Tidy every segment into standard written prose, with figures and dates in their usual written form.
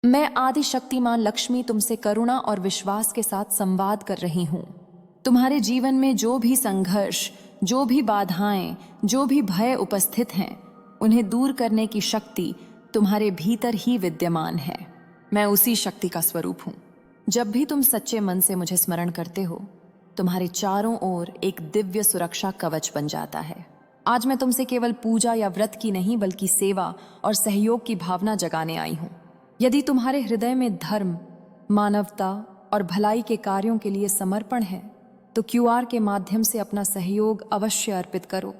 मैं आदि शक्ति मां लक्ष्मी तुमसे करुणा और विश्वास के साथ संवाद कर रही हूँ। तुम्हारे जीवन में जो भी संघर्ष, जो भी बाधाएं, जो भी भय उपस्थित हैं, उन्हें दूर करने की शक्ति तुम्हारे भीतर ही विद्यमान है। मैं उसी शक्ति का स्वरूप हूँ। जब भी तुम सच्चे मन से मुझे स्मरण करते हो, तुम्हारे चारों ओर एक दिव्य सुरक्षा कवच बन जाता है। आज मैं तुमसे केवल पूजा या व्रत की नहीं बल्कि सेवा और सहयोग की भावना जगाने आई हूँ। यदि तुम्हारे हृदय में धर्म, मानवता और भलाई के कार्यों के लिए समर्पण है, तो क्यूआर के माध्यम से अपना सहयोग अवश्य अर्पित करो।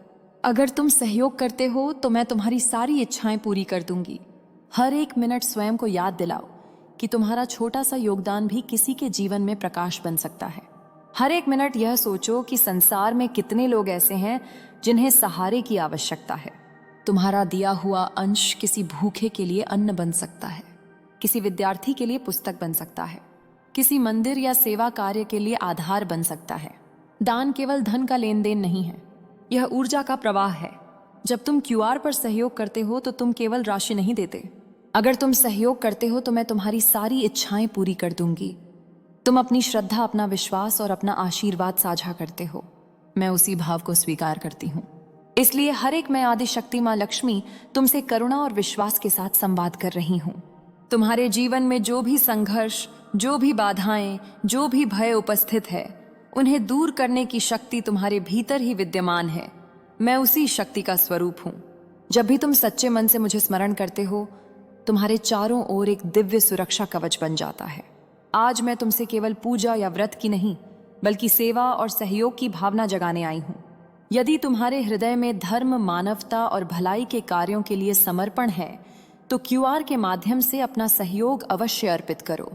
अगर तुम सहयोग करते हो तो मैं तुम्हारी सारी इच्छाएं पूरी कर दूंगी। हर एक मिनट स्वयं को याद दिलाओ कि तुम्हारा छोटा सा योगदान भी किसी के जीवन में प्रकाश बन सकता है। हर एक मिनट यह सोचो कि संसार में कितने लोग ऐसे हैं जिन्हें सहारे की आवश्यकता है। तुम्हारा दिया हुआ अंश किसी भूखे के लिए अन्न बन सकता है, किसी विद्यार्थी के लिए पुस्तक बन सकता है, किसी मंदिर या सेवा कार्य के लिए आधार बन सकता है। दान केवल धन का लेन देन नहीं है, यह ऊर्जा का प्रवाह है। जब तुम क्यूआर पर सहयोग करते हो तो तुम केवल राशि नहीं देते। अगर तुम सहयोग करते हो तो मैं तुम्हारी सारी इच्छाएं पूरी कर दूंगी। तुम अपनी श्रद्धा, अपना विश्वास और अपना आशीर्वाद साझा करते हो। मैं उसी भाव को स्वीकार करती हूँ। इसलिए हर एक मैं आदि शक्ति मां लक्ष्मी तुमसे करुणा और विश्वास के साथ संवाद कर रही हूँ। तुम्हारे जीवन में जो भी संघर्ष, जो भी बाधाएं, जो भी भय उपस्थित है, उन्हें दूर करने की शक्ति तुम्हारे भीतर ही विद्यमान है। मैं उसी शक्ति का स्वरूप हूँ। जब भी तुम सच्चे मन से मुझे स्मरण करते हो, तुम्हारे चारों ओर एक दिव्य सुरक्षा कवच बन जाता है। आज मैं तुमसे केवल पूजा या व्रत की नहीं बल्कि सेवा और सहयोग की भावना जगाने आई हूँ। यदि तुम्हारे हृदय में धर्म, मानवता और भलाई के कार्यों के लिए समर्पण है, तो क्यूआर के माध्यम से अपना सहयोग अवश्य अर्पित करो।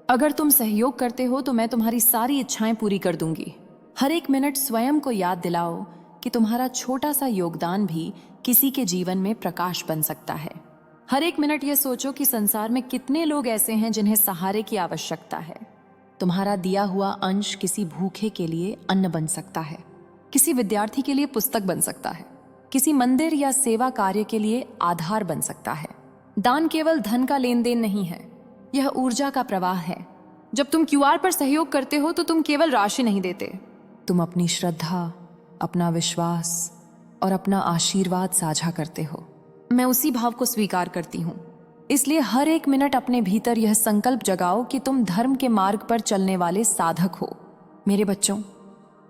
अगर तुम सहयोग करते हो तो मैं तुम्हारी सारी इच्छाएं पूरी कर दूंगी। हर एक मिनट स्वयं को याद दिलाओ कि तुम्हारा छोटा सा योगदान भी किसी के जीवन में प्रकाश बन सकता है। हर एक मिनट यह सोचो कि संसार में कितने लोग ऐसे हैं जिन्हें सहारे की आवश्यकता है। तुम्हारा दिया हुआ अंश किसी भूखे के लिए अन्न बन सकता है, किसी विद्यार्थी के लिए पुस्तक बन सकता है, किसी मंदिर या सेवा कार्य के लिए आधार बन सकता है। दान केवल धन का लेन देन नहीं है, यह ऊर्जा का प्रवाह है। जब तुम क्यूआर पर सहयोग करते हो तो तुम केवल राशि नहीं देते, तुम अपनी श्रद्धा, अपना विश्वास और अपना आशीर्वाद साझा करते हो। मैं उसी भाव को स्वीकार करती हूँ। इसलिए हर एक मिनट अपने भीतर यह संकल्प जगाओ कि तुम धर्म के मार्ग पर चलने वाले साधक हो। मेरे बच्चों,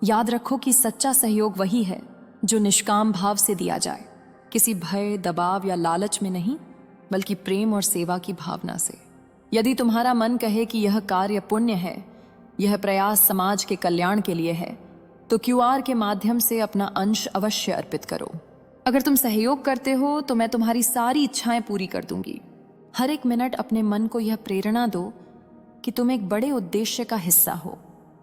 याद रखो कि सच्चा सहयोग वही है जो निष्काम भाव से दिया जाए, किसी भय, दबाव या लालच में नहीं बल्कि प्रेम और सेवा की भावना से। यदि तुम्हारा मन कहे कि यह कार्य पुण्य है, यह प्रयास समाज के कल्याण के लिए है, तो क्यूआर के माध्यम से अपना अंश अवश्य अर्पित करो। अगर तुम सहयोग करते हो तो मैं तुम्हारी सारी इच्छाएं पूरी कर दूंगी। हर एक मिनट अपने मन को यह प्रेरणा दो कि तुम एक बड़े उद्देश्य का हिस्सा हो।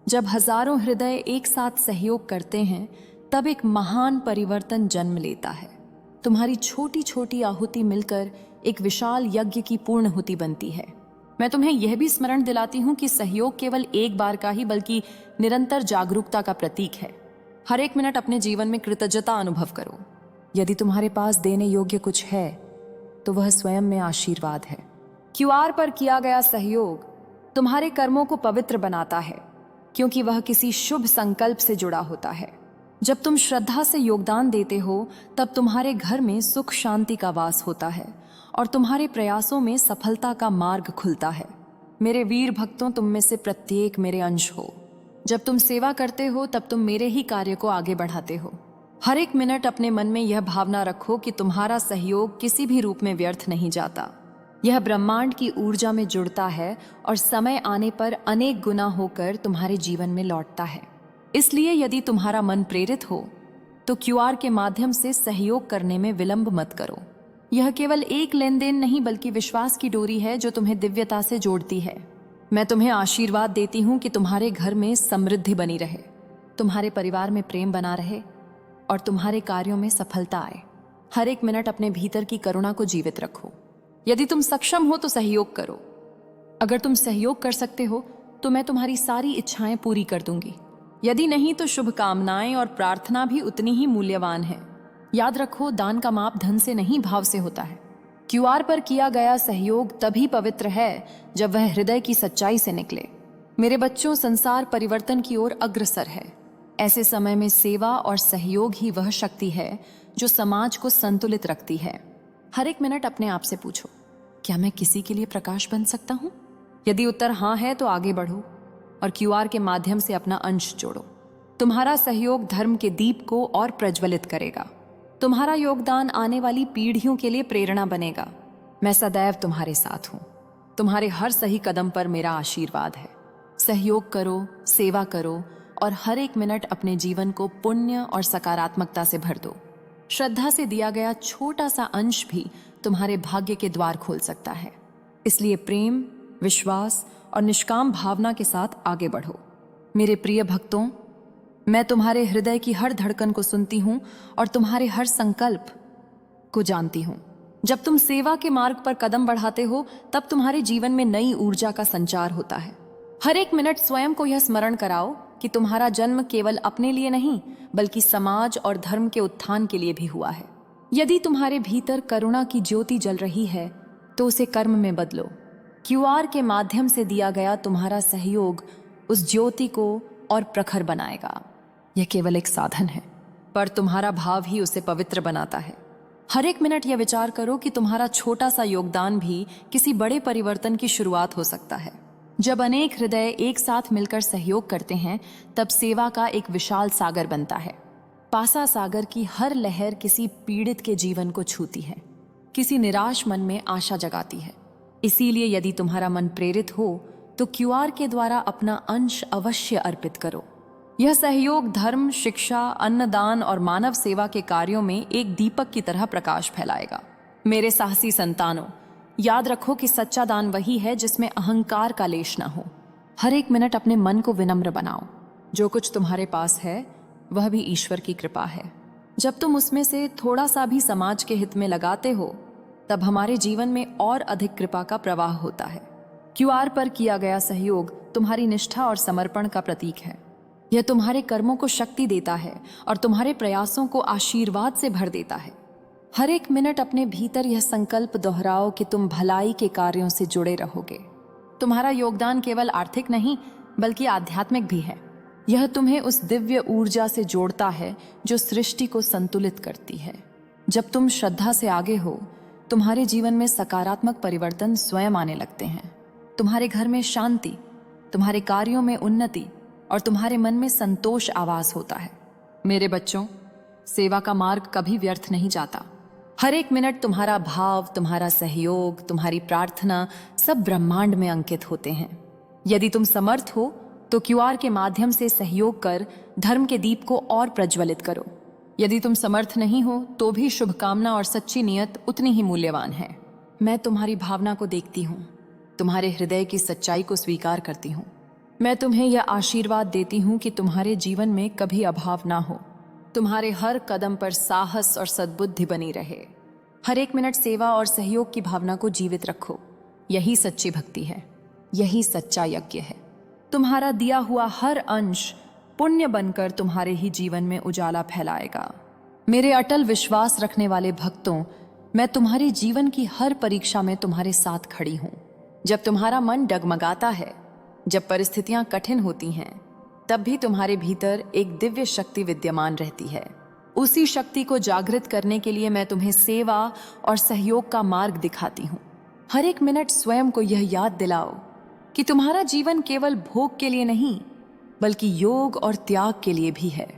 जब हजारों हृदय एक साथ सहयोग करते हैं, तब एक महान परिवर्तन जन्म लेता है। तुम्हारी छोटी छोटी आहुति मिलकर एक विशाल यज्ञ की पूर्णहुति बनती है। मैं तुम्हें यह भी स्मरण दिलाती हूँ कि सहयोग केवल एक बार का ही बल्कि निरंतर जागरूकता का प्रतीक है। हर एक मिनट अपने जीवन में कृतज्ञता अनुभव करो। यदि तुम्हारे पास देने योग्य कुछ है तो वह स्वयं में आशीर्वाद है। क्यूआर पर किया गया सहयोग तुम्हारे कर्मों को पवित्र बनाता है, क्योंकि वह किसी शुभ संकल्प से जुड़ा होता है। जब तुम श्रद्धा से योगदान देते हो, तब तुम्हारे घर में सुख शांति का वास होता है और तुम्हारे प्रयासों में सफलता का मार्ग खुलता है। मेरे वीर भक्तों, तुम में से प्रत्येक मेरे अंश हो। जब तुम सेवा करते हो तब तुम मेरे ही कार्य को आगे बढ़ाते हो। हर एक मिनट अपने मन में यह भावना रखो कि तुम्हारा सहयोग किसी भी रूप में व्यर्थ नहीं जाता। यह ब्रह्मांड की ऊर्जा में जुड़ता है और समय आने पर अनेक गुना होकर तुम्हारे जीवन में लौटता है। इसलिए यदि तुम्हारा मन प्रेरित हो तो क्यूआर के माध्यम से सहयोग करने में विलंब मत करो। यह केवल एक लेन देन नहीं बल्कि विश्वास की डोरी है जो तुम्हें दिव्यता से जोड़ती है। मैं तुम्हें आशीर्वाद देती हूँ कि तुम्हारे घर में समृद्धि बनी रहे, तुम्हारे परिवार में प्रेम बना रहे और तुम्हारे कार्यों में सफलता आए। हर एक मिनट अपने भीतर की करुणा को जीवित रखो। यदि तुम सक्षम हो तो सहयोग करो। अगर तुम सहयोग कर सकते हो तो मैं तुम्हारी सारी इच्छाएं पूरी कर दूंगी। यदि नहीं तो शुभकामनाएं और प्रार्थना भी उतनी ही मूल्यवान है। याद रखो, दान का माप धन से नहीं भाव से होता है। क्यूआर पर किया गया सहयोग तभी पवित्र है जब वह हृदय की सच्चाई से निकले। मेरे बच्चों, संसार परिवर्तन की ओर अग्रसर है। ऐसे समय में सेवा और सहयोग ही वह शक्ति है जो समाज को संतुलित रखती है। हर एक मिनट अपने आप से पूछो, क्या मैं किसी के लिए प्रकाश बन सकता हूँ? यदि उत्तर हाँ है तो आगे बढ़ो और क्यूआर के माध्यम से अपना अंश जोड़ो। तुम्हारा सहयोग धर्म के दीप को और प्रज्वलित करेगा। तुम्हारा योगदान आने वाली पीढ़ियों के लिए प्रेरणा बनेगा। मैं सदैव तुम्हारे साथ हूँ। तुम्हारे हर सही कदम पर मेरा आशीर्वाद है। सहयोग करो, सेवा करो और हर एक मिनट अपने जीवन को पुण्य और सकारात्मकता से भर दो। श्रद्धा से दिया गया छोटा सा अंश भी तुम्हारे भाग्य के द्वार खोल सकता है। इसलिए प्रेम, विश्वास और निष्काम भावना के साथ आगे बढ़ो। मेरे प्रिय भक्तों, मैं तुम्हारे हृदय की हर धड़कन को सुनती हूँ और तुम्हारे हर संकल्प को जानती हूँ। जब तुम सेवा के मार्ग पर कदम बढ़ाते हो, तब तुम्हारे जीवन में नई ऊर्जा का संचार होता है। हर एक मिनट स्वयं को यह स्मरण कराओ कि तुम्हारा जन्म केवल अपने लिए नहीं, बल्कि समाज और धर्म के उत्थान के लिए भी हुआ है। यदि तुम्हारे भीतर करुणा की ज्योति जल रही है, तो उसे कर्म में बदलो। क्यूआर के माध्यम से दिया गया तुम्हारा सहयोग उस ज्योति को और प्रखर बनाएगा। यह केवल एक साधन है, पर तुम्हारा भाव ही उसे पवित्र बनाता है। हर एक मिनट यह विचार करो कि तुम्हारा छोटा सा योगदान भी किसी बड़े परिवर्तन की शुरुआत हो सकता है। जब अनेक हृदय एक साथ मिलकर सहयोग करते हैं, तब सेवा का एक विशाल सागर बनता है। पासा सागर की हर लहर किसी पीड़ित के जीवन को छूती है, किसी निराश मन में आशा जगाती है। इसीलिए यदि तुम्हारा मन प्रेरित हो, तो क्यूआर के द्वारा अपना अंश अवश्य अर्पित करो। यह सहयोग धर्म, शिक्षा, अन्नदान और मानव सेवा के कार्यों में एक दीपक की तरह प्रकाश फैलाएगा। मेरे साहसी संतानों, याद रखो कि सच्चा दान वही है जिसमें अहंकार का लेश न हो। हर एक मिनट अपने मन को विनम्र बनाओ। जो कुछ तुम्हारे पास है वह भी ईश्वर की कृपा है। जब तुम उसमें से थोड़ा सा भी समाज के हित में लगाते हो, तब हमारे जीवन में और अधिक कृपा का प्रवाह होता है। क्यूआर पर किया गया सहयोग तुम्हारी निष्ठा और समर्पण का प्रतीक है। यह तुम्हारे कर्मों को शक्ति देता है और तुम्हारे प्रयासों को आशीर्वाद से भर देता है। हर एक मिनट अपने भीतर यह संकल्प दोहराओ कि तुम भलाई के कार्यों से जुड़े रहोगे। तुम्हारा योगदान केवल आर्थिक नहीं, बल्कि आध्यात्मिक भी है। यह तुम्हें उस दिव्य ऊर्जा से जोड़ता है जो सृष्टि को संतुलित करती है। जब तुम श्रद्धा से आगे हो, तुम्हारे जीवन में सकारात्मक परिवर्तन स्वयं आने लगते हैं। तुम्हारे घर में शांति, तुम्हारे कार्यों में उन्नति और तुम्हारे मन में संतोष आवास होता है। मेरे बच्चों, सेवा का मार्ग कभी व्यर्थ नहीं जाता। हर एक मिनट तुम्हारा भाव, तुम्हारा सहयोग, तुम्हारी प्रार्थना सब ब्रह्मांड में अंकित होते हैं। यदि तुम समर्थ हो तो क्यूआर के माध्यम से सहयोग कर धर्म के दीप को और प्रज्वलित करो। यदि तुम समर्थ नहीं हो तो भी शुभकामना और सच्ची नियत उतनी ही मूल्यवान है। मैं तुम्हारी भावना को देखती हूँ, तुम्हारे हृदय की सच्चाई को स्वीकार करती हूँ। मैं तुम्हें यह आशीर्वाद देती हूँ कि तुम्हारे जीवन में कभी अभाव ना हो। तुम्हारे हर कदम पर साहस और सद्बुद्धि बनी रहे। हर एक मिनट सेवा और सहयोग की भावना को जीवित रखो। यही सच्ची भक्ति है, यही सच्चा यज्ञ है। तुम्हारा दिया हुआ हर अंश पुण्य बनकर तुम्हारे ही जीवन में उजाला फैलाएगा। मेरे अटल विश्वास रखने वाले भक्तों, मैं तुम्हारे जीवन की हर परीक्षा में तुम्हारे साथ खड़ी हूँ। जब तुम्हारा मन डगमगाता है, जब परिस्थितियां कठिन होती हैं, तब भी तुम्हारे भीतर एक दिव्य शक्ति विद्यमान रहती है। उसी शक्ति को जागृत करने के लिए मैं तुम्हें सेवा और सहयोग का मार्ग दिखाती हूँ। हर एक मिनट स्वयं को यह याद दिलाओ कि तुम्हारा जीवन केवल भोग के लिए नहीं, बल्कि योग और त्याग के लिए भी है।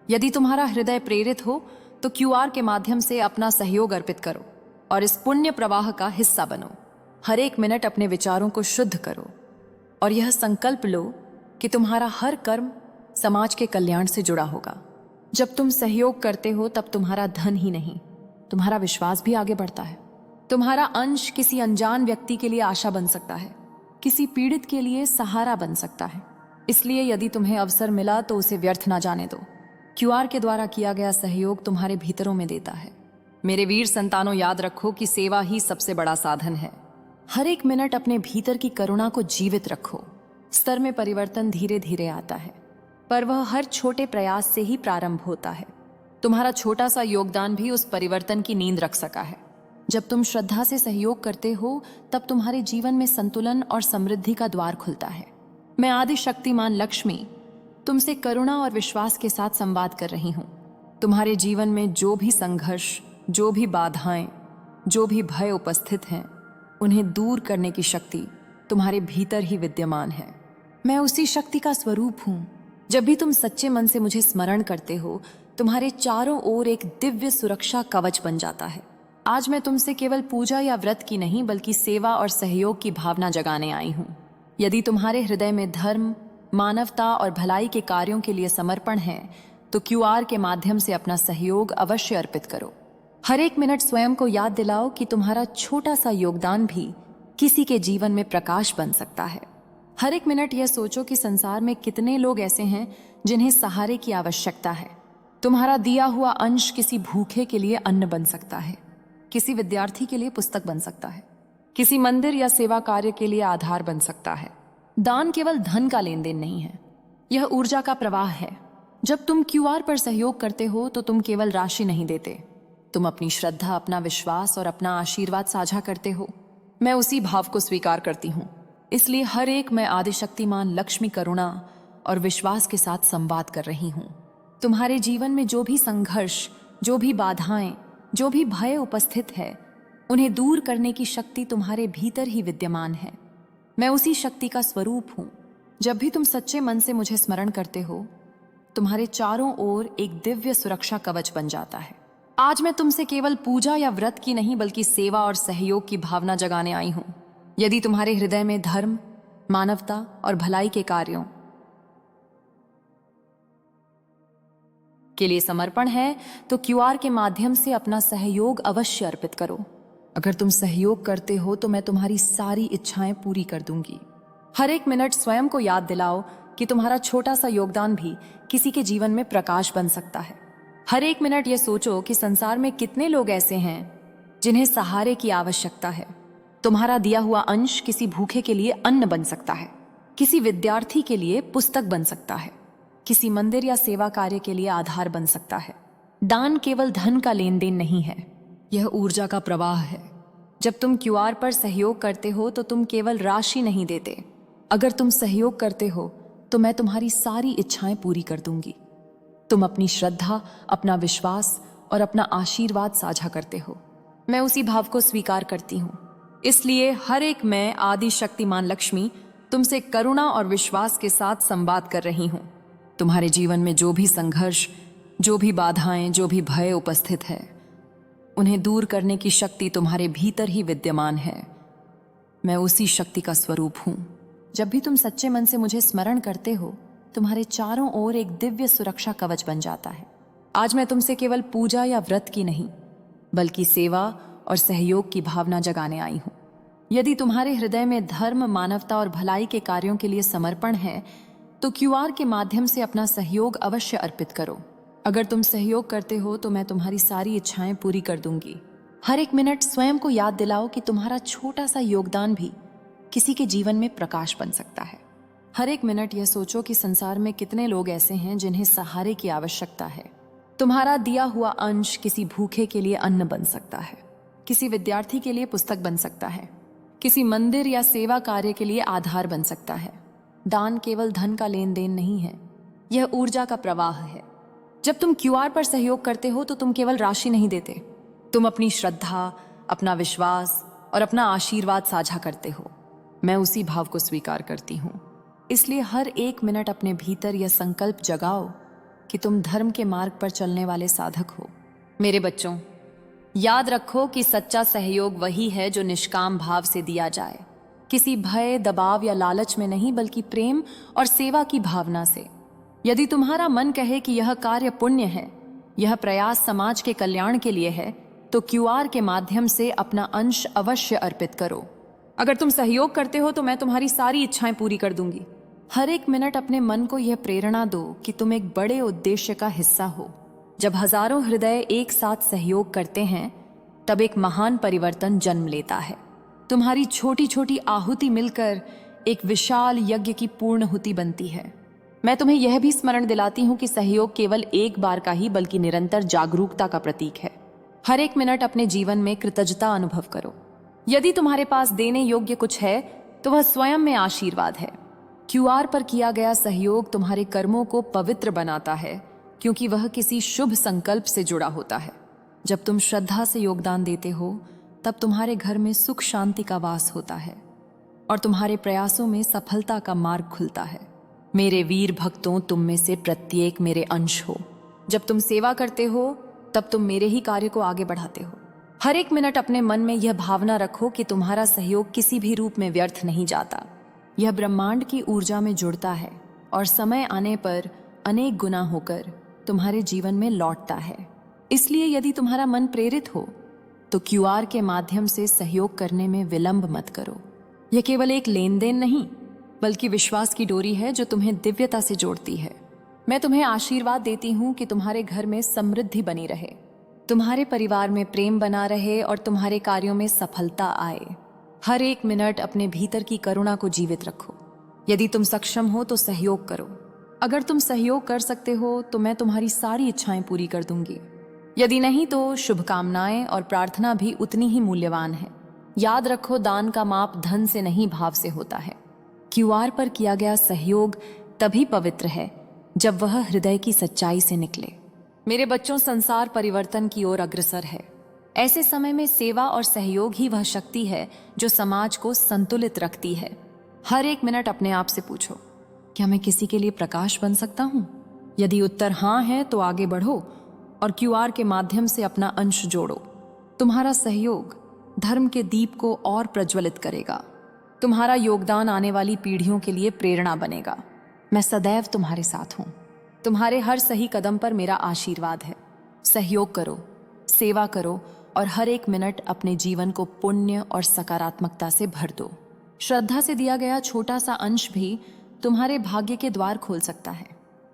यदि तुम्हारा हृदय प्रेरित हो तो क्यूआर के माध्यम से अपना सहयोग अर्पित करो और इस पुण्य प्रवाह का हिस्सा बनो। हर एक मिनट अपने विचारों को शुद्ध करो और यह संकल्प लो कि तुम्हारा हर कर्म समाज के कल्याण से जुड़ा होगा। जब तुम सहयोग करते हो, तब तुम्हारा धन ही नहीं, तुम्हारा विश्वास भी आगे बढ़ता है। तुम्हारा अंश किसी अनजान व्यक्ति के लिए आशा बन सकता है, किसी पीड़ित के लिए सहारा बन सकता है। इसलिए यदि तुम्हें अवसर मिला तो उसे व्यर्थ ना जाने दो। क्यूआर के द्वारा किया गया सहयोग तुम्हारे भीतरों में देता है। मेरे वीर संतानों, याद रखो कि सेवा ही सबसे बड़ा साधन है। हर एक मिनट अपने भीतर की करुणा को जीवित रखो। स्तर में परिवर्तन धीरे धीरे आता है, पर वह हर छोटे प्रयास से ही प्रारंभ होता है। तुम्हारा छोटा सा योगदान भी उस परिवर्तन की नींद रख सका है। जब तुम श्रद्धा से सहयोग करते हो तब तुम्हारे जीवन में संतुलन और समृद्धि का द्वार खुलता है। मैं आदि शक्तिमान लक्ष्मी तुमसे करुणा और विश्वास के साथ संवाद कर रही हूँ। तुम्हारे जीवन में जो भी संघर्ष, जो भी बाधाएं, जो भी भय उपस्थित हैं, उन्हें दूर करने की शक्ति तुम्हारे भीतर ही विद्यमान है। मैं उसी शक्ति का स्वरूप हूँ। जब भी तुम सच्चे मन से मुझे स्मरण करते हो, तुम्हारे चारों ओर एक दिव्य सुरक्षा कवच बन जाता है। आज मैं तुमसे केवल पूजा या व्रत की नहीं बल्कि सेवा और सहयोग की भावना जगाने आई हूँ। यदि तुम्हारे हृदय में धर्म, मानवता और भलाई के कार्यों के लिए समर्पण है तो क्यूआर के माध्यम से अपना सहयोग अवश्य अर्पित करो। हर एक मिनट स्वयं को याद दिलाओ कि तुम्हारा छोटा सा योगदान भी किसी के जीवन में प्रकाश बन सकता है। हर एक मिनट यह सोचो कि संसार में कितने लोग ऐसे हैं जिन्हें सहारे की आवश्यकता है। तुम्हारा दिया हुआ अंश किसी भूखे के लिए अन्न बन सकता है, किसी विद्यार्थी के लिए पुस्तक बन सकता है, किसी मंदिर या सेवा कार्य के लिए आधार बन सकता है। दान केवल धन का लेन देन नहीं है, यह ऊर्जा का प्रवाह है। जब तुम क्यूआर पर सहयोग करते हो तो तुम केवल राशि नहीं देते, तुम अपनी श्रद्धा, अपना विश्वास और अपना आशीर्वाद साझा करते हो। मैं उसी भाव को स्वीकार करती हूँ। इसलिए हर एक मैं आदिशक्तिमान लक्ष्मी करुणा और विश्वास के साथ संवाद कर रही हूँ। तुम्हारे जीवन में जो भी संघर्ष, जो भी बाधाएं, जो भी भय उपस्थित है, उन्हें दूर करने की शक्ति तुम्हारे भीतर ही विद्यमान है। मैं उसी शक्ति का स्वरूप हूँ। जब भी तुम सच्चे मन से मुझे स्मरण करते हो, तुम्हारे चारों ओर एक दिव्य सुरक्षा कवच बन जाता है। आज मैं तुमसे केवल पूजा या व्रत की नहीं बल्कि सेवा और सहयोग की भावना जगाने आई हूं। यदि तुम्हारे हृदय में धर्म, मानवता और भलाई के कार्यों के लिए समर्पण है तो क्यूआर के माध्यम से अपना सहयोग अवश्य अर्पित करो। अगर तुम सहयोग करते हो तो मैं तुम्हारी सारी इच्छाएं पूरी कर दूंगी। हर एक मिनट स्वयं को याद दिलाओ कि तुम्हारा छोटा सा योगदान भी किसी के जीवन में प्रकाश बन सकता है। हर एक मिनट ये सोचो कि संसार में कितने लोग ऐसे हैं जिन्हें सहारे की आवश्यकता है। तुम्हारा दिया हुआ अंश किसी भूखे के लिए अन्न बन सकता है, किसी विद्यार्थी के लिए पुस्तक बन सकता है, किसी मंदिर या सेवा कार्य के लिए आधार बन सकता है। दान केवल धन का लेन देन नहीं है, यह ऊर्जा का प्रवाह है। जब तुम क्यूआर पर सहयोग करते हो तो तुम केवल राशि नहीं देते। अगर तुम सहयोग करते हो तो मैं तुम्हारी सारी इच्छाएं पूरी कर दूंगी। तुम अपनी श्रद्धा, अपना विश्वास और अपना आशीर्वाद साझा करते हो। मैं उसी भाव को स्वीकार करती हूँ। इसलिए हर एक मैं आदि शक्तिमान लक्ष्मी तुमसे करुणा और विश्वास के साथ संवाद कर रही हूँ। तुम्हारे जीवन में जो भी संघर्ष, जो भी बाधाएं, जो भी भय उपस्थित है, उन्हें दूर करने की शक्ति तुम्हारे भीतर ही विद्यमान है। मैं उसी शक्ति का स्वरूप हूँ। जब भी तुम सच्चे मन से मुझे स्मरण करते हो, तुम्हारे चारों ओर एक दिव्य सुरक्षा कवच बन जाता है। आज मैं तुमसे केवल पूजा या व्रत की नहीं बल्कि सेवा और सहयोग की भावना जगाने आई हूँ। यदि तुम्हारे हृदय में धर्म, मानवता और भलाई के कार्यों के लिए समर्पण है तो क्यूआर के माध्यम से अपना सहयोग अवश्य अर्पित करो। अगर तुम सहयोग करते हो तो मैं तुम्हारी सारी इच्छाएं पूरी कर दूंगी। हर एक मिनट स्वयं को याद दिलाओ कि तुम्हारा छोटा सा योगदान भी किसी के जीवन में प्रकाश बन सकता है। हर एक मिनट यह सोचो कि संसार में कितने लोग ऐसे हैं जिन्हें सहारे की आवश्यकता है। तुम्हारा दिया हुआ अंश किसी भूखे के लिए अन्न बन सकता है, किसी विद्यार्थी के लिए पुस्तक बन सकता है, किसी मंदिर या सेवा कार्य के लिए आधार बन सकता है। दान केवल धन का लेन देन नहीं है, यह ऊर्जा का प्रवाह है। जब तुम क्यूआर पर सहयोग करते हो तो तुम केवल राशि नहीं देते, तुम अपनी श्रद्धा, अपना विश्वास और अपना आशीर्वाद साझा करते हो। मैं उसी भाव को स्वीकार करती हूँ। इसलिए हर एक मिनट अपने भीतर यह संकल्प जगाओ कि तुम धर्म के मार्ग पर चलने वाले साधक हो। मेरे बच्चों, याद रखो कि सच्चा सहयोग वही है जो निष्काम भाव से दिया जाए, किसी भय, दबाव या लालच में नहीं बल्कि प्रेम और सेवा की भावना से। यदि तुम्हारा मन कहे कि यह कार्य पुण्य है, यह प्रयास समाज के कल्याण के लिए है, तो क्यूआर के माध्यम से अपना अंश अवश्य अर्पित करो। अगर तुम सहयोग करते हो तो मैं तुम्हारी सारी इच्छाएं पूरी कर दूंगी। हर एक मिनट अपने मन को यह प्रेरणा दो कि तुम एक बड़े उद्देश्य का हिस्सा हो। जब हजारों हृदय एक साथ सहयोग करते हैं तब एक महान परिवर्तन जन्म लेता है। तुम्हारी छोटी छोटी आहुति मिलकर एक विशाल यज्ञ की पूर्णहुति बनती है। मैं तुम्हें यह भी स्मरण दिलाती हूँ कि सहयोग केवल एक बार का ही बल्कि निरंतर जागरूकता का प्रतीक है। हर एक मिनट अपने जीवन में कृतज्ञता अनुभव करो। यदि तुम्हारे पास देने योग्य कुछ है तो वह स्वयं में आशीर्वाद है। क्यूआर पर किया गया सहयोग तुम्हारे कर्मों को पवित्र बनाता है, क्योंकि वह किसी शुभ संकल्प से जुड़ा होता है। जब तुम श्रद्धा से योगदान देते हो तब तुम्हारे घर में सुख शांति का वास होता है और तुम्हारे प्रयासों में सफलता का मार्ग खुलता है। मेरे वीर भक्तों, तुम में से प्रत्येक मेरे अंश हो। जब तुम सेवा करते हो तब तुम मेरे ही कार्य को आगे बढ़ाते हो। हर एक मिनट अपने मन में यह भावना रखो कि तुम्हारा सहयोग किसी भी रूप में व्यर्थ नहीं जाता। यह ब्रह्मांड की ऊर्जा में जुड़ता है और समय आने पर अनेक गुना होकर तुम्हारे जीवन में लौटता है। इसलिए यदि तुम्हारा मन प्रेरित हो तो क्यूआर के माध्यम से सहयोग करने में विलंब मत करो। यह केवल एक लेन देन नहीं, बल्कि विश्वास की डोरी है जो तुम्हें दिव्यता से जोड़ती है। मैं तुम्हें आशीर्वाद देती हूँ कि तुम्हारे घर में समृद्धि बनी रहे, तुम्हारे परिवार में प्रेम बना रहे और तुम्हारे कार्यों में सफलता आए। हर एक मिनट अपने भीतर की करुणा को जीवित रखो। यदि तुम सक्षम हो तो सहयोग करो। अगर तुम सहयोग कर सकते हो तो मैं तुम्हारी सारी इच्छाएं पूरी कर दूंगी। यदि नहीं तो शुभकामनाएं और प्रार्थना भी उतनी ही मूल्यवान है। याद रखो, दान का माप धन से नहीं भाव से होता है। क्यूआर पर किया गया सहयोग तभी पवित्र है जब वह हृदय की सच्चाई से निकले। मेरे बच्चों, संसार परिवर्तन की ओर अग्रसर है। ऐसे समय में सेवा और सहयोग ही वह शक्ति है जो समाज को संतुलित रखती है। हर एक मिनट अपने आप से पूछो, क्या मैं किसी के लिए प्रकाश बन सकता हूँ? यदि उत्तर हाँ है तो आगे बढ़ो और क्यूआर के माध्यम से अपना अंश जोड़ो। तुम्हारा सहयोग धर्म के दीप को और प्रज्वलित करेगा। तुम्हारा योगदान आने वाली पीढ़ियों के लिए प्रेरणा बनेगा। मैं सदैव तुम्हारे साथ हूँ। तुम्हारे हर सही कदम पर मेरा आशीर्वाद है। सहयोग करो, सेवा करो और हर एक मिनट अपने जीवन को पुण्य और सकारात्मकता से भर दो। श्रद्धा से दिया गया छोटा सा अंश भी तुम्हारे भाग्य के द्वार खोल सकता है।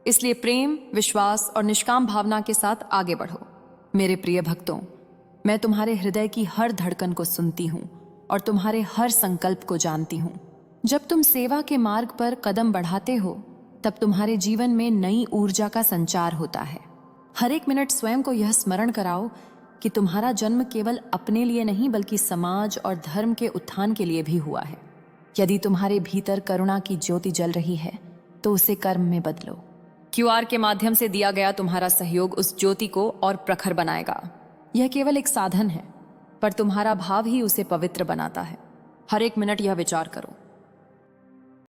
इसलिए प्रेम, विश्वास और निष्काम भावना के साथ आगे बढ़ो। मेरे प्रिय भक्तों, मैं तुम्हारे हृदय की हर धड़कन को सुनती हूँ और तुम्हारे हर संकल्प को जानती हूँ। जब तुम सेवा के मार्ग पर कदम बढ़ाते हो तब तुम्हारे जीवन में नई ऊर्जा का संचार होता है। हर एक मिनट स्वयं को यह स्मरण कराओ कि तुम्हारा जन्म केवल अपने लिए नहीं बल्कि समाज और धर्म के उत्थान के लिए भी हुआ है। यदि तुम्हारे भीतर करुणा की ज्योति जल रही है तो उसे कर्म में बदलो। क्यूआर के माध्यम से दिया गया तुम्हारा सहयोग उस ज्योति को और प्रखर बनाएगा। यह केवल एक साधन है, पर तुम्हारा भाव ही उसे पवित्र बनाता है। हर एक मिनट यह विचार करो,